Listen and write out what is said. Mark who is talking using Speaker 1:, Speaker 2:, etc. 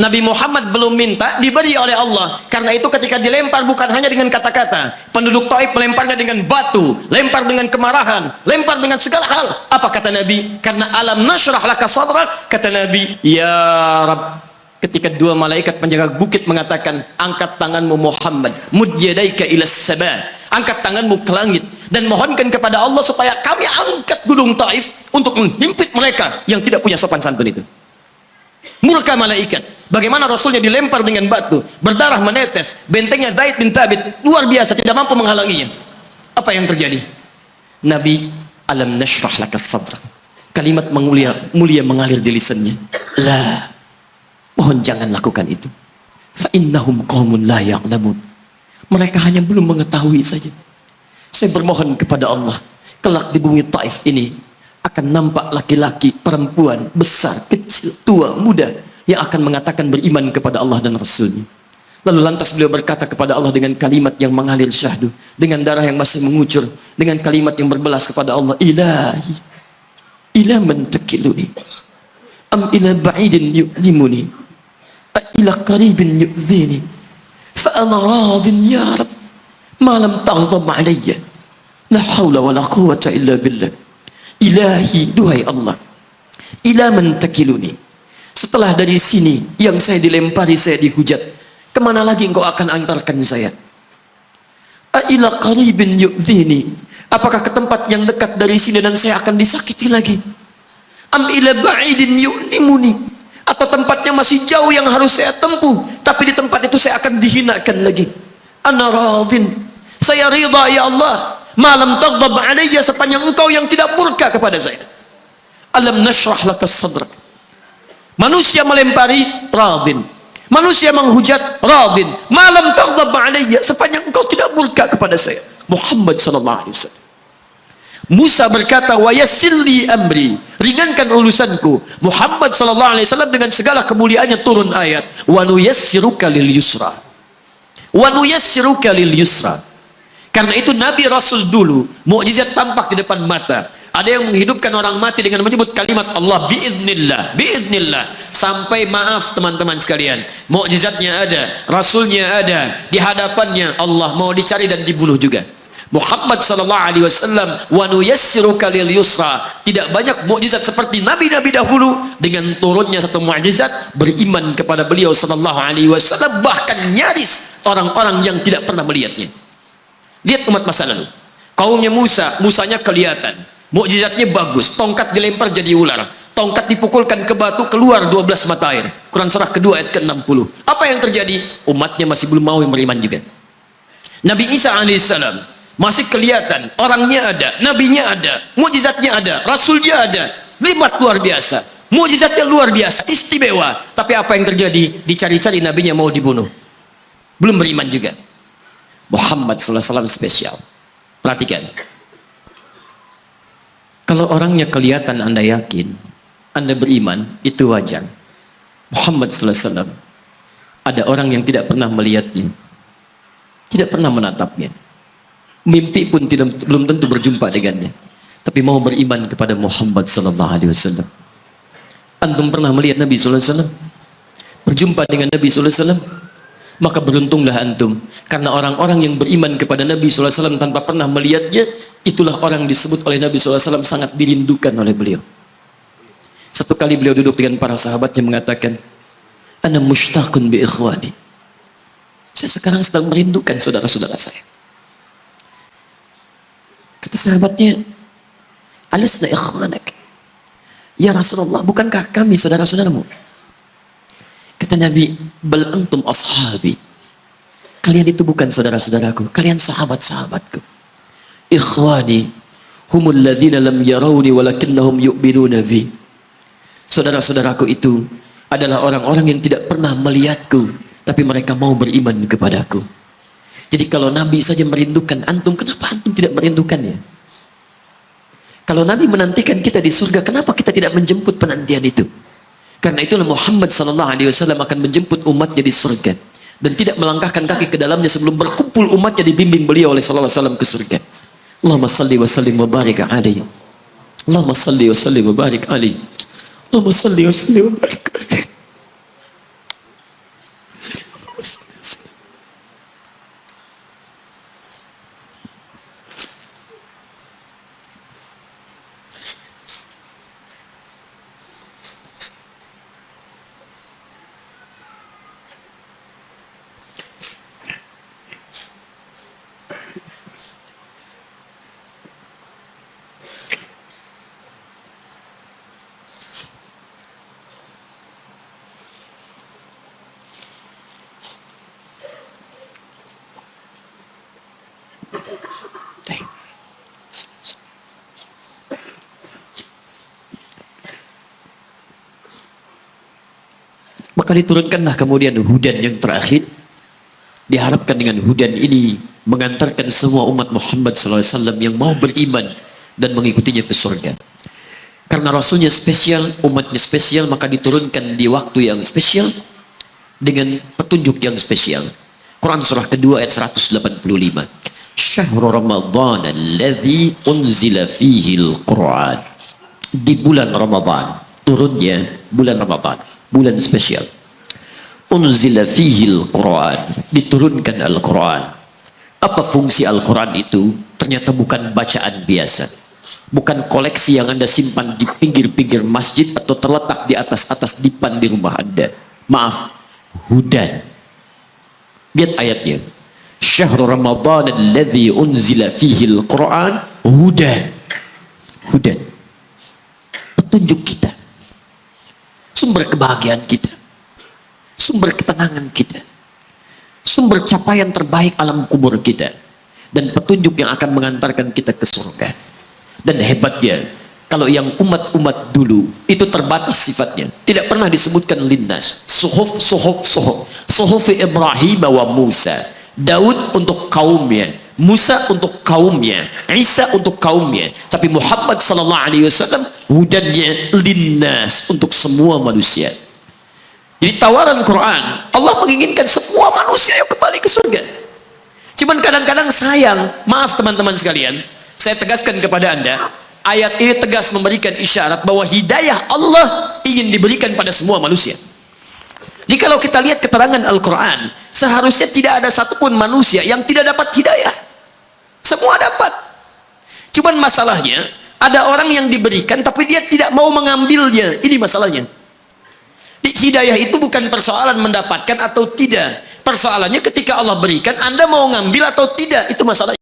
Speaker 1: Nabi Muhammad belum minta, diberi oleh Allah. Karena itu ketika dilempar bukan hanya dengan kata-kata. Penduduk Taif melemparnya dengan batu, lempar dengan kemarahan, lempar dengan segala hal. Apa kata Nabi? Karena alam nashrah laka sadrak, kata Nabi, ya Rabb. Ketika dua malaikat penjaga bukit mengatakan, angkat tanganmu Muhammad, mud yadaika ilas sama, angkat tanganmu ke langit dan mohonkan kepada Allah supaya kami angkat gunung Taif untuk menghimpit mereka yang tidak punya sopan santun itu. Murka malaikat. Bagaimana Rasulnya dilempar dengan batu, berdarah menetes, bentengnya Zaid bin Thabit luar biasa, tidak mampu menghalanginya. Apa yang terjadi? Nabi, alam nashrah laka sadrak. Kalimat mulia mengalir di lisannya. La, mohon jangan lakukan itu. Fa innahum qaumun la ya'lamun. Mereka hanya belum mengetahui saja. Saya bermohon kepada Allah, kelak di bumi Taif ini akan nampak laki-laki, perempuan, besar, kecil, tua, muda yang akan mengatakan beriman kepada Allah dan Rasulnya. Lalu lantas beliau berkata kepada Allah dengan kalimat yang mengalir syahdu, dengan darah yang masih mengucur, dengan kalimat yang berbelas kepada Allah, Ilahi, ila man takiluni, am ila ba'idin yu'limuni, ila qaribin yu'zini, fa ana radin ya Rab, ma lam taghdab alayya, la hawla wa la quwwata illa billah. Ilahi, duhai Allah, ila man takiluni, setelah dari sini yang saya dilempari, saya dihujat, kemana lagi engkau akan antarkan saya? Ila qaribin yu'zini, apakah ke tempat yang dekat dari sini dan saya akan disakiti lagi? Am ila ba'idin yu'limuni, atau tempatnya masih jauh yang harus saya tempuh, tapi di tempat itu saya akan dihinakan lagi. Ana radin, saya ridha ya Allah, malam taghdab alayya, sepanjang engkau yang tidak murka kepada saya. Alam nashrah laka sadrak. Manusia melempari, radin. Manusia menghujat, radin. Malam taghdab alayya, sepanjang engkau tidak murka kepada saya. Muhammad sallallahu alaihi wasallam. Musa berkata, wa yassirli amri, ringankan urusanku. Muhammad sallallahu alaihi wasallam dengan segala kemuliaannya turun ayat, wa nuyassiruka lil yusra. Wa nuyassiruka lil yusra. Karena itu Nabi Rasul dulu mukjizat tampak di depan mata. Ada yang menghidupkan orang mati dengan menyebut kalimat Allah biiznillah, biiznillah. Sampai maaf teman-teman sekalian, mukjizatnya ada, Rasulnya ada, di hadapannya Allah mau dicari dan dibunuh juga. Muhammad sallallahu alaihi wasallam, wa nuyassiruka lil yusra. Tidak banyak mukjizat seperti nabi-nabi dahulu dengan turunnya satu mukjizat, beriman kepada beliau sallallahu alaihi wasallam, bahkan nyaris orang-orang yang tidak pernah melihatnya. Lihat umat masa lalu, kaumnya Musa, Musanya kelihatan, mukjizatnya bagus, tongkat dilempar jadi ular, tongkat dipukulkan ke batu keluar 12 mata air. Quran surah kedua ayat ke-60. Apa yang terjadi? Umatnya masih belum mau beriman juga. Nabi Isa alaihissalam masih kelihatan, orangnya ada, nabinya ada, mukjizatnya ada, rasulnya ada, nikmat luar biasa, mukjizatnya luar biasa, istimewa. Tapi apa yang terjadi? Dicari-cari nabinya mau dibunuh, belum beriman juga. Muhammad sallallahu alaihi wasallam spesial. Perhatikan, kalau orangnya kelihatan Anda yakin, Anda beriman, itu wajar. Muhammad sallallahu alaihi wasallam, ada orang yang tidak pernah melihatnya, tidak pernah menatapnya, mimpi pun belum tentu berjumpa dengannya, tapi mau beriman kepada Muhammad sallallahu alaihi wasallam. Antum pernah melihat Nabi sallallahu alaihi wasallam? Berjumpa dengan Nabi sallallahu alaihi wasallam? Maka beruntunglah antum, karena orang-orang yang beriman kepada Nabi sallallahu alaihi wasallam tanpa pernah melihatnya, itulah orang disebut oleh Nabi sallallahu alaihi wasallam sangat dirindukan oleh beliau. Satu kali beliau duduk dengan para sahabatnya mengatakan, ana mushtaqun bi ikhwani, saya sekarang sedang merindukan saudara-saudara saya. Kata sahabatnya, alasna ikhwanak ya Rasulullah, bukankah kami saudara-saudaramu? Kata Nabi, bal antum ashabi, kalian itu bukan saudara-saudaraku, kalian sahabat-sahabatku. Ikhwani humul ladzina lam yarawni walakinnahum yu'minuna bi, saudara-saudaraku itu adalah orang-orang yang tidak pernah melihatku, tapi mereka mau beriman kepadaku. Jadi kalau Nabi saja merindukan antum, kenapa antum tidak merindukannya? Kalau Nabi menantikan kita di surga, kenapa kita tidak menjemput penantian itu? Karena itulah Muhammad sallallahu alaihi wasallam akan menjemput umatnya di surga dan tidak melangkahkan kaki ke dalamnya sebelum berkumpul umatnya dibimbing beliau oleh sallallahu alaihi wasallam ke surga. Allahumma salli wa sallim wa barik alaihi. Allahumma salli wa sallim wa barik alaihi. Allahumma salli wa sallim wa barik alaihi. Maka diturunkanlah kemudian hudan yang terakhir. Diharapkan dengan hudan ini mengantarkan semua umat Muhammad SAW yang mau beriman dan mengikutinya ke surga. Karena Rasulnya spesial, umatnya spesial, maka diturunkan di waktu yang spesial dengan petunjuk yang spesial. Quran surah kedua ayat 185. Syahrul Ramadan alladzi unzila fihi al-Quran. Di bulan Ramadan, turunnya bulan Ramadan, bulan spesial. Unzila fihi al-Quran, diturunkan Al-Quran. Apa fungsi Al-Quran itu? Ternyata bukan bacaan biasa, bukan koleksi yang Anda simpan di pinggir-pinggir masjid atau terletak di atas-atas dipan di rumah Anda. Maaf, hudan. Lihat ayatnya. Syahrul Ramadan alladzi unzila fihi al-Quran hudan. Hudan. Petunjuk kita. Sumber kebahagiaan kita. Sumber ketenangan kita. Sumber capaian terbaik alam kubur kita. Dan petunjuk yang akan mengantarkan kita ke surga. Dan hebatnya, kalau yang umat-umat dulu itu terbatas sifatnya, tidak pernah disebutkan linnas. Suhuf Ibrahim wa Musa. Daud untuk kaumnya, Musa untuk kaumnya, Isa untuk kaumnya. Tapi Muhammad sallallahu alaihi wasallam hudannya linnas, untuk semua manusia. Jadi tawaran Quran, Allah menginginkan semua manusia yang kembali ke surga. Cuman kadang-kadang sayang, maaf teman-teman sekalian, saya tegaskan kepada Anda, ayat ini tegas memberikan isyarat bahwa hidayah Allah ingin diberikan pada semua manusia. Jadi kalau kita lihat keterangan Al-Quran, seharusnya tidak ada satupun manusia yang tidak dapat hidayah. Semua dapat. Cuman masalahnya, ada orang yang diberikan tapi dia tidak mau mengambilnya. Ini masalahnya. Hidayah itu bukan persoalan mendapatkan atau tidak. Persoalannya ketika Allah berikan, Anda mau ngambil atau tidak. Itu masalahnya.